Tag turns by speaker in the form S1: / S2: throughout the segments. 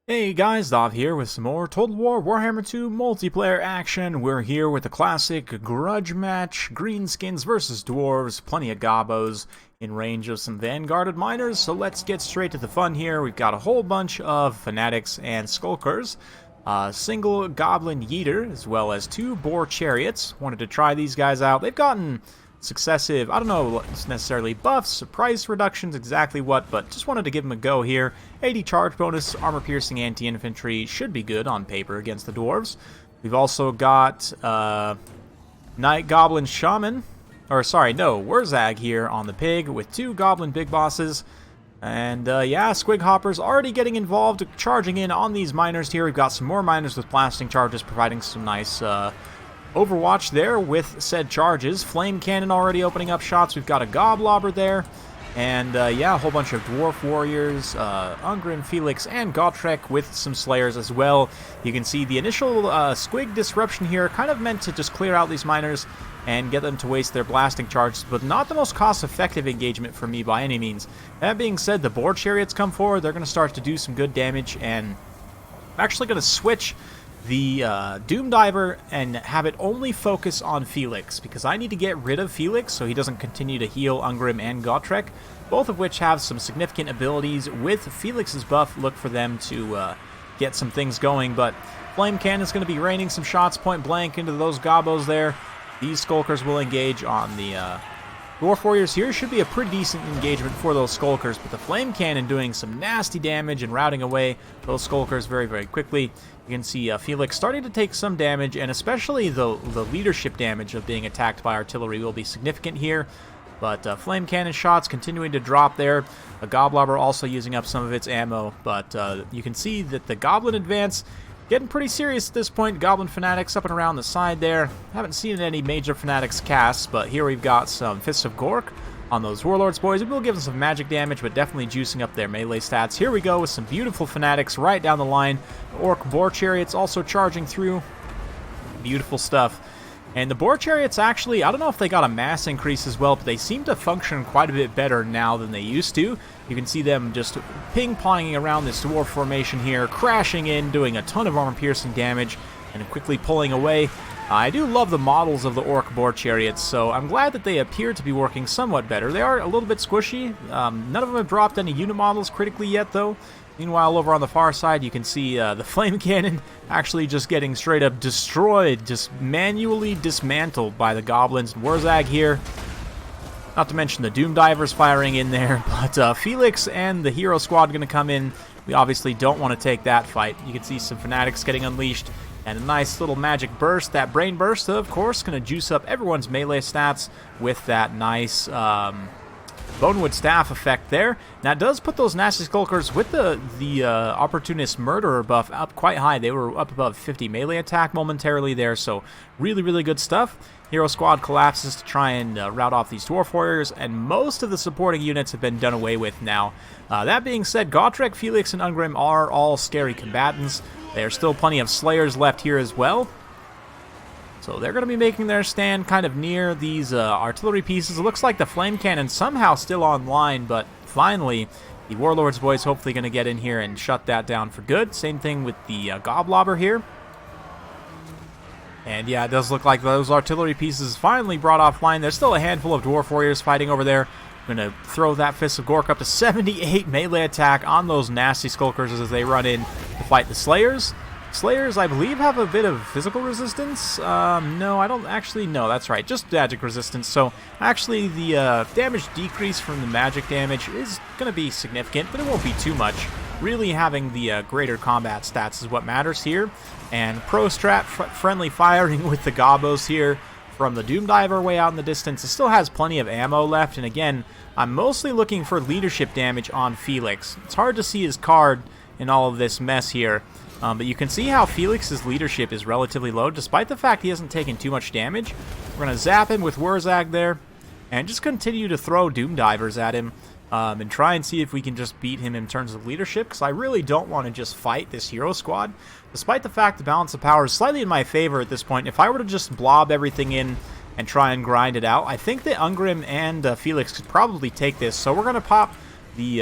S1: Hey guys, Dov here with some more Total War Warhammer 2 multiplayer action. We're here with the classic grudge match, Greenskins versus Dwarves, plenty of gobos in range of some vanguarded miners, so let's get straight to the fun here. We've got a whole bunch of fanatics and skulkers, a single goblin yeeter, as well as two boar chariots. Wanted to try these guys out. They've gotten successive, I don't know necessarily buffs, price reductions, exactly what, but just wanted to give them a go here. 80 charge bonus, armor piercing anti-infantry should be good on paper against the dwarves. We've also got Night Goblin Shaman, or sorry, no, Wurzag here on the pig with two goblin big bosses. And yeah, Squig Hopper's already getting involved, charging in on these miners here. We've got some more miners with blasting charges, providing some nice Overwatch there with said charges. Flame Cannon already opening up shots. We've got a Goblobber there. And yeah, a whole bunch of Dwarf Warriors, Ungrim, Felix, and GOTREK with some Slayers as well. You can see the initial Squig disruption here, kind of meant to just clear out these miners and get them to waste their blasting charges, but not the most cost-effective engagement for me by any means. That being said, the boar chariots come forward. They're going to start to do some good damage, and I'm actually going to switch the Doom Diver and have it only focus on Felix, because I need to get rid of Felix so he doesn't continue to heal Ungrim and GOTREK, both of which have some significant abilities. With Felix's buff, look for them to get some things going, but Flame Cannon is going to be raining some shots point blank into those gobos there. These Skulkers will engage on the Dwarf Warriors here. Should be a pretty decent engagement for those Skulkers, but the Flame Cannon doing some nasty damage and routing away those Skulkers very, very quickly. You can see Felix starting to take some damage, and especially the leadership damage of being attacked by artillery will be significant here. But Flame Cannon shots continuing to drop there. A Goblobber also using up some of its ammo, but you can see that the Goblin advance getting pretty serious at this point. Goblin Fanatics up and around the side there. Haven't seen any major Fanatics casts, but here we've got some Fists of Gork on those Warlords boys. It will give them some magic damage, but definitely juicing up their melee stats. Here we go with some beautiful Fanatics right down the line. Orc Boar Chariots also charging through. Beautiful stuff. And the Boar Chariots actually, I don't know if they got a mass increase as well, but they seem to function quite a bit better now than they used to. You can see them just ping-ponging around this dwarf formation here, crashing in, doing a ton of armor-piercing damage, and quickly pulling away. I do love the models of the Orc Boar Chariots, so I'm glad that they appear to be working somewhat better. They are a little bit squishy. None of them have dropped any unit models critically yet, though. Meanwhile, over on the far side, you can see the Flame Cannon actually just getting straight up destroyed, just manually dismantled by the Goblins. Wurzag here. Not to mention the Doom Divers firing in there, but Felix and the Hero Squad going to come in. We obviously don't want to take that fight. You can see some Fanatics getting unleashed, and a nice little magic burst. That Brain Burst, of course, going to juice up everyone's melee stats with that nice Bonewood Staff effect there. Now, it does put those nasty Skulkers with the Opportunist Murderer buff up quite high. They were up above 50 melee attack momentarily there, so really, really good stuff. Hero Squad collapses to try and rout off these Dwarf Warriors, and most of the supporting units have been done away with now. That being said, GOTREK, Felix, and Ungrim are all scary combatants. There's still plenty of Slayers left here as well. So they're going to be making their stand kind of near these artillery pieces. It looks like the Flame Cannon somehow still online, but finally the Warlords boys hopefully going to get in here and shut that down for good. Same thing with the Goblobber here. And yeah, it does look like those artillery pieces finally brought offline. There's still a handful of Dwarf Warriors fighting over there. I'm going to throw that Fist of Gork up to 78 melee attack on those nasty Skulkers as they run in to fight the Slayers. Slayers, I believe, have a bit of physical resistance. No, I don't actually. No, that's right. Just magic resistance. So, actually, the damage decrease from the magic damage is going to be significant, but it won't be too much. Really, having the greater combat stats is what matters here. And pro-strat friendly firing with the Gobos here from the Doom Diver way out in the distance. It still has plenty of ammo left, and again, I'm mostly looking for leadership damage on Felix. It's hard to see his card in all of this mess here. But you can see how Felix's leadership is relatively low, despite the fact he hasn't taken too much damage. We're going to zap him with Wurzag there, and just continue to throw Doom Divers at him, and try and see if we can just beat him in terms of leadership, because I really don't want to just fight this Hero Squad. Despite the fact the balance of power is slightly in my favor at this point, if I were to just blob everything in and try and grind it out, I think that Ungrim and Felix could probably take this. So we're going to pop the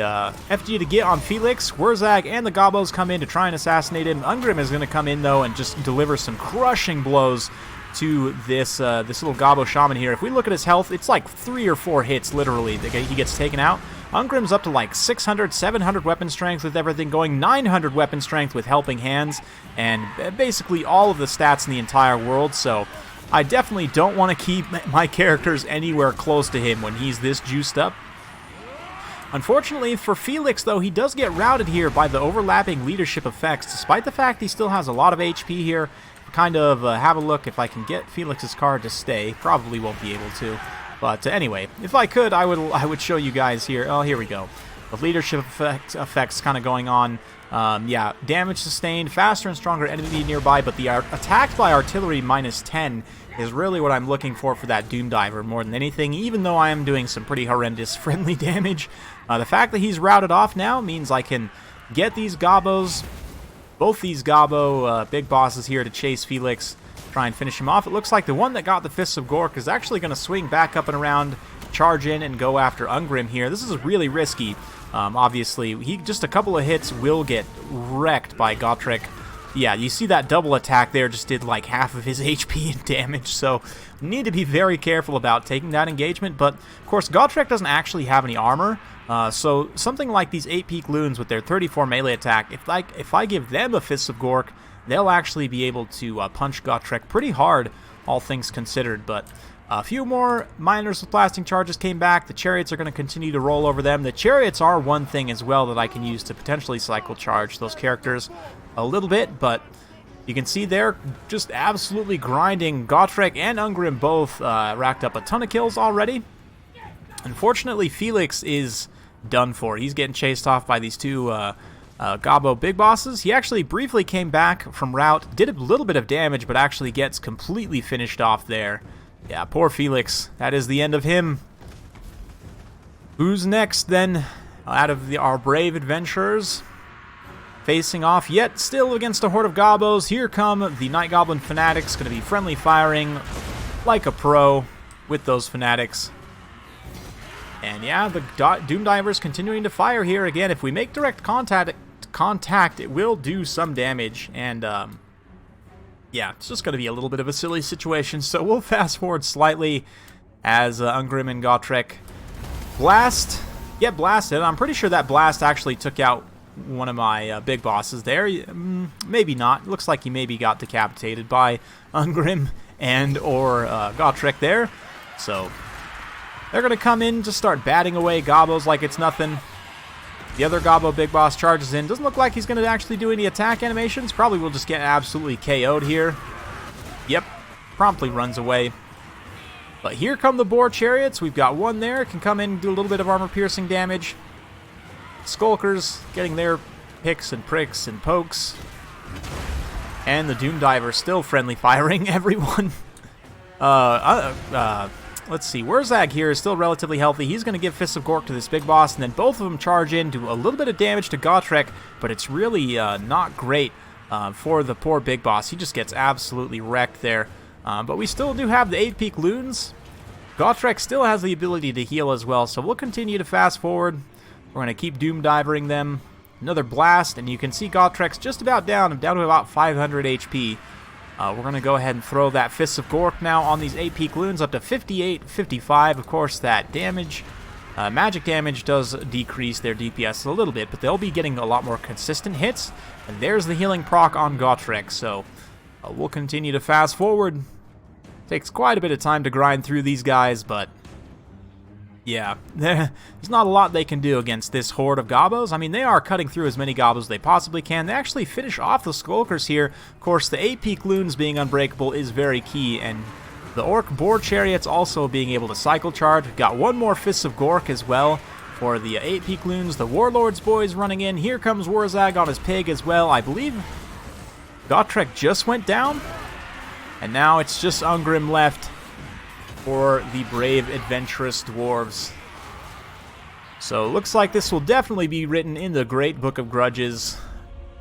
S1: FG to get on Felix. Wurzag and the Gobos come in to try and assassinate him. Ungrim is going to come in, though, and just deliver some crushing blows to this this little Gobbo Shaman here. If we look at his health, it's like 3 or 4 hits, literally, that he gets taken out. Ungrim's up to like 600, 700 weapon strength with everything going, 900 weapon strength with helping hands, and basically all of the stats in the entire world, so I definitely don't want to keep my characters anywhere close to him when he's this juiced up. Unfortunately for Felix, though, he does get routed here by the overlapping leadership effects, despite the fact he still has a lot of HP here. Kind of have a look if I can get Felix's card to stay. Probably won't be able to. But anyway, if I could, I would show you guys here. Oh, here we go. The leadership effects kind of going on. Yeah, damage sustained, faster and stronger enemy nearby, but the attacked by artillery -10 is really what I'm looking for that Doom Diver more than anything, even though I am doing some pretty horrendous friendly damage. The fact that he's routed off now means I can get these Gobos, both these Gobbo big bosses here to chase Felix, try and finish him off. It looks like the one that got the Fists of Gork is actually going to swing back up and around, charge in, and go after Ungrim here. This is really risky. Obviously, just a couple of hits will get wrecked by GOTREK. Yeah, you see that double attack there just did like half of his HP in damage, so need to be very careful about taking that engagement. But, of course, GOTREK doesn't actually have any armor, so something like these 8-peak loons with their 34 melee attack, if I give them a Fist of Gork, they'll actually be able to punch GOTREK pretty hard, all things considered. But a few more miners with blasting charges came back. The chariots are going to continue to roll over them. The chariots are one thing as well that I can use to potentially cycle charge those characters a little bit, but you can see they're just absolutely grinding. GOTREK and Ungrim both racked up a ton of kills already. Unfortunately, Felix is done for. He's getting chased off by these two Gobbo big bosses. He actually briefly came back from rout, did a little bit of damage, but actually gets completely finished off there. Yeah, poor Felix. That is the end of him. Who's next, then, out of our brave adventurers? Facing off yet still against a horde of Gobbos. Here come the Night Goblin Fanatics. Going to be friendly firing like a pro with those Fanatics. And yeah, the Doom Divers continuing to fire here. Again, if we make direct contact, it will do some damage. And yeah, it's just going to be a little bit of a silly situation. So we'll fast forward slightly as Ungrim and GOTREK get blasted. I'm pretty sure that blast actually took out one of my big bosses there. Maybe not. Looks like he maybe got decapitated by Ungrim and or GOTREK there. So they're going to come in, just start batting away Gobbos like it's nothing. The other Gobbo big boss charges in. Doesn't look like he's going to actually do any attack animations. Probably will just get absolutely KO'd here. Yep, promptly runs away. But here come the BOAR chariots. We've got one there. Can come in and do a little bit of armor-piercing damage. Skulkers getting their picks and pricks and pokes. And the Doom Diver still friendly firing everyone. Let's see. Wurzag here is still relatively healthy. He's going to give Fist of Gork to this big boss, and then both of them charge in, do a little bit of damage to GOTREK, but it's really not great for the poor big boss. He just gets absolutely wrecked there. But we still do have the 8-peak loons. GOTREK still has the ability to heal as well, so we'll continue to fast forward. We're going to keep Doom Divering them. Another blast, and you can see GOTREK's just about down to about 500 HP. We're going to go ahead and throw that Fist of Gork now on these 8-peak loons up to 58, 55. Of course, that damage, magic damage does decrease their DPS a little bit, but they'll be getting a lot more consistent hits. And there's the healing proc on GOTREK, so we'll continue to fast forward. Takes quite a bit of time to grind through these guys, but yeah, there's not a lot they can do against this horde of Gobbos. I mean, they are cutting through as many Gobbos as they possibly can. They actually finish off the Skulkers here. Of course, the 8-peak loons being unbreakable is very key, and the Orc BOAR chariots also being able to cycle charge. We've got one more Fist of Gork as well for the 8-peak loons. The Warlord's boys running in. Here comes Wurzag on his pig as well. I believe GOTREK just went down, and now it's just Ungrim left for the brave, adventurous dwarves. So it looks like this will definitely be written in the Great Book of Grudges.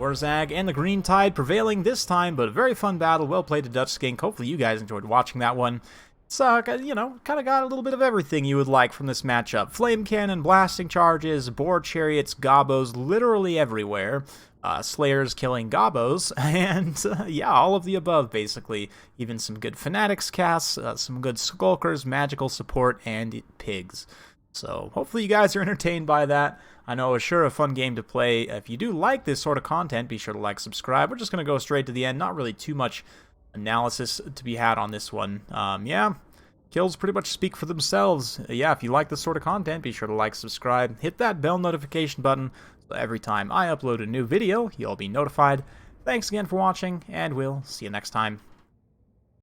S1: Wurzag and the Green Tide prevailing this time, but a very fun battle. Well played to Dutch Skink. Hopefully you guys enjoyed watching that one. So, you know, kind of got a little bit of everything you would like from this matchup. Flame cannon, blasting charges, boar chariots, gobos, literally everywhere. Slayers killing gobos, and yeah, all of the above, basically. Even some good fanatics casts, some good skulkers, magical support, and pigs. So hopefully you guys are entertained by that. I know it's sure a fun game to play. If you do like this sort of content, be sure to like, subscribe. We're just going to go straight to the end. Not really too much analysis to be had on this one. Yeah, kills pretty much speak for themselves. Yeah, if you like this sort of content, be sure to like, subscribe, hit that bell notification button, so every time I upload a new video, you'll be notified. Thanks again for watching, and we'll see you next time.